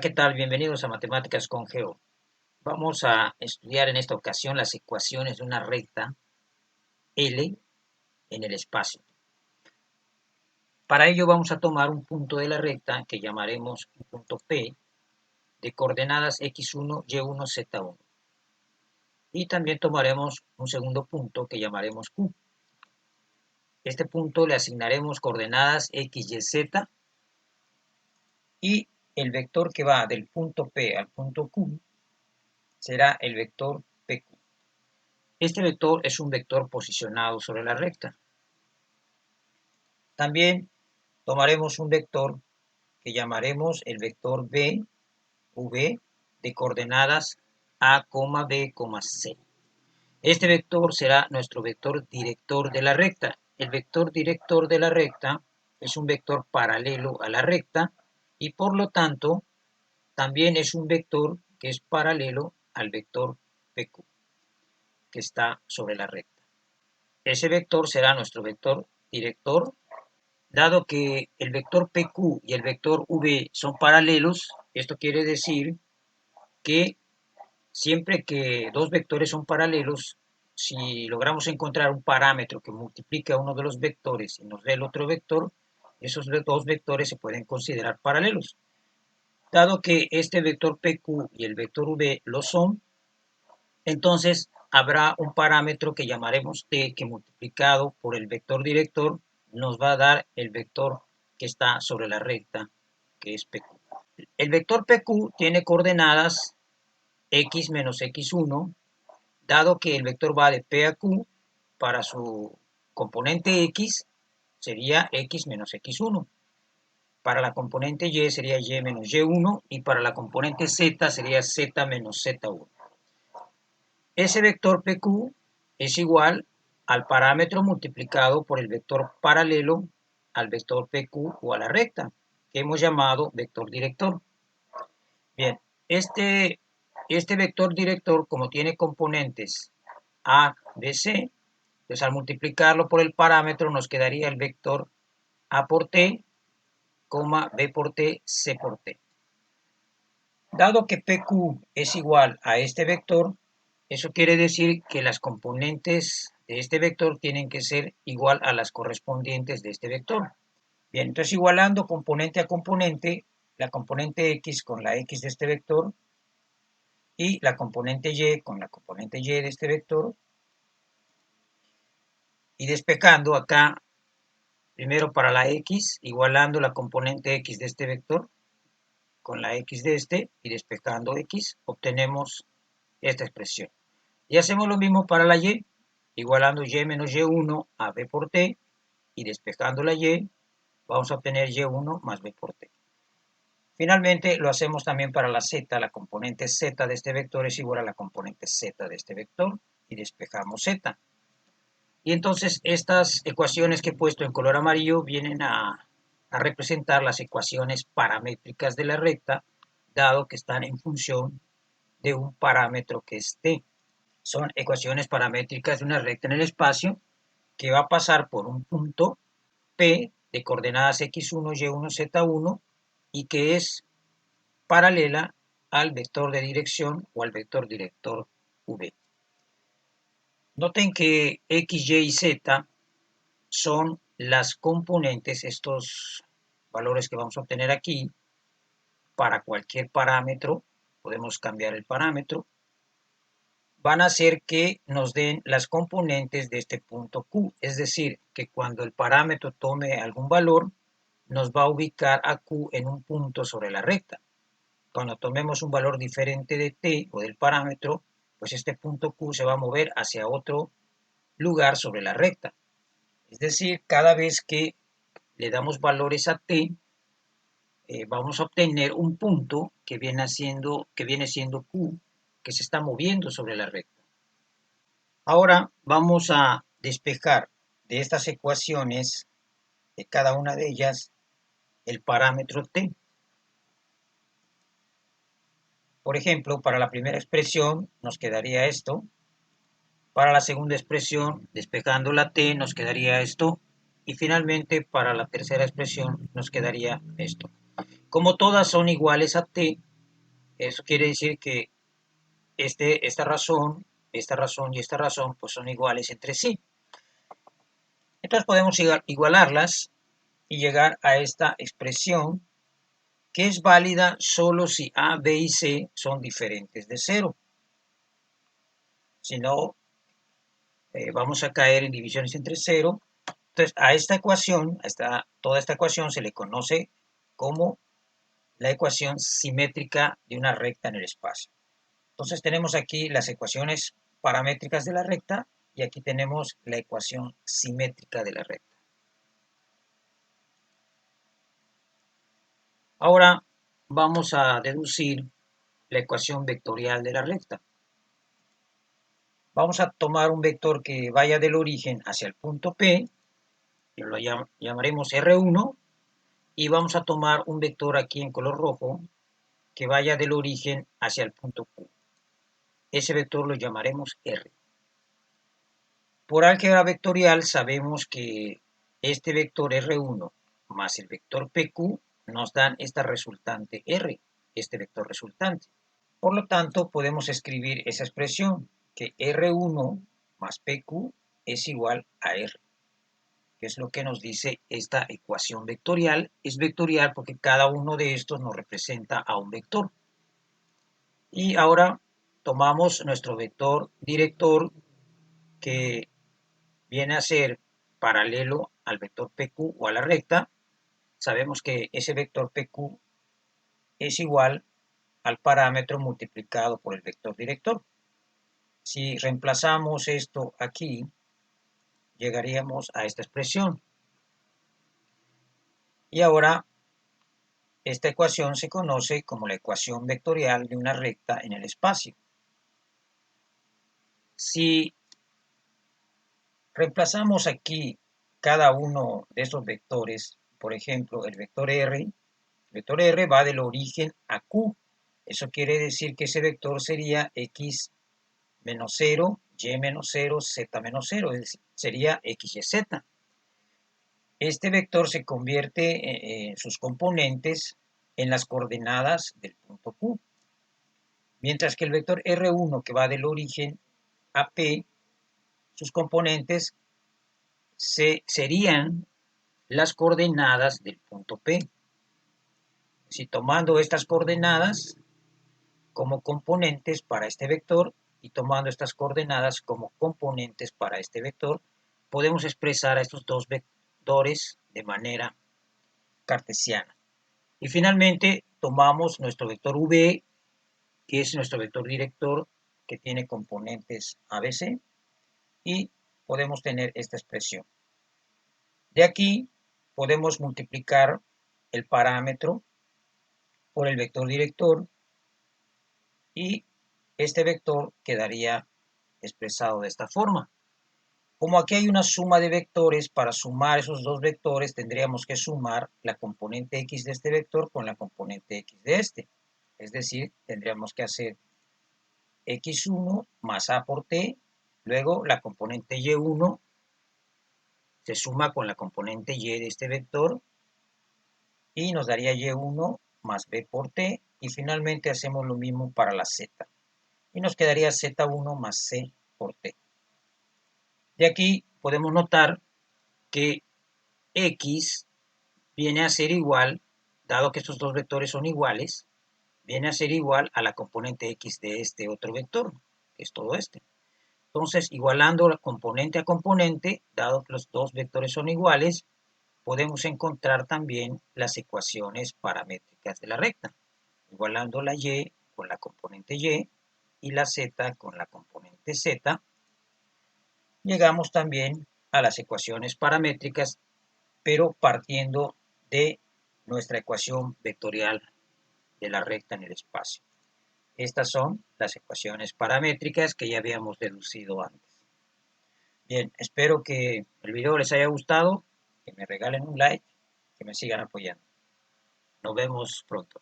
Hola, ¿qué tal? Bienvenidos a Matemáticas con Geo. Vamos a estudiar en esta ocasión las ecuaciones de una recta L en el espacio. Para ello vamos a tomar un punto de la recta que llamaremos un punto P de coordenadas x1, y1, z1. Y también tomaremos un segundo punto que llamaremos Q. Este punto le asignaremos coordenadas x, y, z y el vector que va del punto P al punto Q será el vector PQ. Este vector es un vector posicionado sobre la recta. También tomaremos un vector que llamaremos el vector B, V, de coordenadas A, B, C. Este vector será nuestro vector director de la recta. El vector director de la recta es un vector paralelo a la recta y por lo tanto también es un vector que es paralelo al vector PQ, que está sobre la recta. Ese vector será nuestro vector director. Dado que el vector PQ y el vector V son paralelos, esto quiere decir que siempre que dos vectores son paralelos, si logramos encontrar un parámetro que multiplique a uno de los vectores y nos dé el otro vector, esos dos vectores se pueden considerar paralelos. Dado que este vector PQ y el vector V lo son, entonces habrá un parámetro que llamaremos T, que multiplicado por el vector director nos va a dar el vector que está sobre la recta, que es PQ. El vector PQ tiene coordenadas x menos x1, dado que el vector va de P a Q, para su componente x sería x menos x1, para la componente y sería y menos y1 y para la componente z sería z menos z1. Ese vector PQ es igual al parámetro multiplicado por el vector paralelo al vector PQ o a la recta, que hemos llamado vector director. Bien, este vector director, como tiene componentes A, B, C, pues al multiplicarlo por el parámetro nos quedaría el vector A por T, B por T, C por T. Dado que PQ es igual a este vector, eso quiere decir que las componentes de este vector tienen que ser igual a las correspondientes de este vector. Bien, entonces igualando componente a componente, la componente x con la x de este vector y la componente y con la componente y de este vector, y despejando acá, primero para la x, igualando la componente x de este vector con la x de este, y despejando x, obtenemos esta expresión. Y hacemos lo mismo para la y, igualando y menos y1 a b por t, y despejando la y, vamos a obtener y1 más b por t. Finalmente lo hacemos también para la z, la componente z de este vector es igual a la componente z de este vector, y despejamos z. Y entonces estas ecuaciones que he puesto en color amarillo vienen a representar las ecuaciones paramétricas de la recta, dado que están en función de un parámetro que es t. Son ecuaciones paramétricas de una recta en el espacio que va a pasar por un punto P de coordenadas x1, y1, z1 y que es paralela al vector de dirección o al vector director v. Noten que x, y y z son las componentes, estos valores que vamos a obtener aquí, para cualquier parámetro, podemos cambiar el parámetro, van a hacer que nos den las componentes de este punto Q, es decir, que cuando el parámetro tome algún valor, nos va a ubicar a Q en un punto sobre la recta. Cuando tomemos un valor diferente de T o del parámetro, pues este punto Q se va a mover hacia otro lugar sobre la recta. Es decir, cada vez que le damos valores a T, vamos a obtener un punto que viene siendo Q, que se está moviendo sobre la recta. Ahora vamos a despejar de estas ecuaciones, de cada una de ellas, el parámetro t. Por ejemplo, para la primera expresión nos quedaría esto. Para la segunda expresión, despejando la t, nos quedaría esto. Y finalmente, para la tercera expresión, nos quedaría esto. Como todas son iguales a t, Eso quiere decir que esta razón y esta razón pues son iguales entre sí. Entonces podemos igualarlas y llegar a esta expresión que es válida solo si A, B y C son diferentes de 0. Si no, vamos a caer en divisiones entre 0. Entonces a esta ecuación, toda esta ecuación se le conoce como la ecuación simétrica de una recta en el espacio. Entonces tenemos aquí las ecuaciones paramétricas de la recta y aquí tenemos la ecuación simétrica de la recta. Ahora vamos a deducir la ecuación vectorial de la recta. Vamos a tomar un vector que vaya del origen hacia el punto P, que lo llamaremos R1, y vamos a tomar un vector aquí en color rojo que vaya del origen hacia el punto Q. Ese vector lo llamaremos R. Por álgebra vectorial sabemos que este vector R1 más el vector PQ nos dan esta resultante R, este vector resultante. Por lo tanto, podemos escribir esa expresión que R1 más PQ es igual a R, que es lo que nos dice esta ecuación vectorial. Es vectorial porque cada uno de estos nos representa a un vector. Y ahora tomamos nuestro vector director que viene a ser paralelo al vector PQ o a la recta. Sabemos que ese vector PQ es igual al parámetro multiplicado por el vector director. Si reemplazamos esto aquí, llegaríamos a esta expresión. Y ahora, esta ecuación se conoce como la ecuación vectorial de una recta en el espacio. Si reemplazamos aquí cada uno de estos vectores, por ejemplo, el vector R va del origen a Q. Eso quiere decir que ese vector sería X menos 0, Y menos 0, Z menos 0, es decir, sería X y Z. Este vector se convierte en sus componentes en las coordenadas del punto Q. Mientras que el vector R1 que va del origen a P, sus componentes serían las coordenadas del punto P. Si tomando estas coordenadas como componentes para este vector y tomando estas coordenadas como componentes para este vector, podemos expresar a estos dos vectores de manera cartesiana. Y finalmente tomamos nuestro vector V, que es nuestro vector director que tiene componentes ABC, y podemos tener esta expresión. De aquí podemos multiplicar el parámetro por el vector director y este vector quedaría expresado de esta forma. Como aquí hay una suma de vectores, para sumar esos dos vectores tendríamos que sumar la componente X de este vector con la componente X de este. Es decir, tendríamos que hacer X1 más A por T, luego la componente Y1 se suma con la componente Y de este vector y nos daría Y1 más B por T, y finalmente hacemos lo mismo para la Z. Y nos quedaría Z1 más C por T. De aquí podemos notar que X viene a ser igual, dado que estos dos vectores son iguales, viene a ser igual a la componente X de este otro vector, que es todo este. Entonces, igualando la componente a componente, dado que los dos vectores son iguales, podemos encontrar también las ecuaciones paramétricas de la recta, igualando la Y con la componente y la Z con la componente Z. Llegamos también a las ecuaciones paramétricas, pero partiendo de nuestra ecuación vectorial de la recta en el espacio. Estas son las ecuaciones paramétricas que ya habíamos deducido antes. Bien, espero que el video les haya gustado, que me regalen un like, que me sigan apoyando. Nos vemos pronto.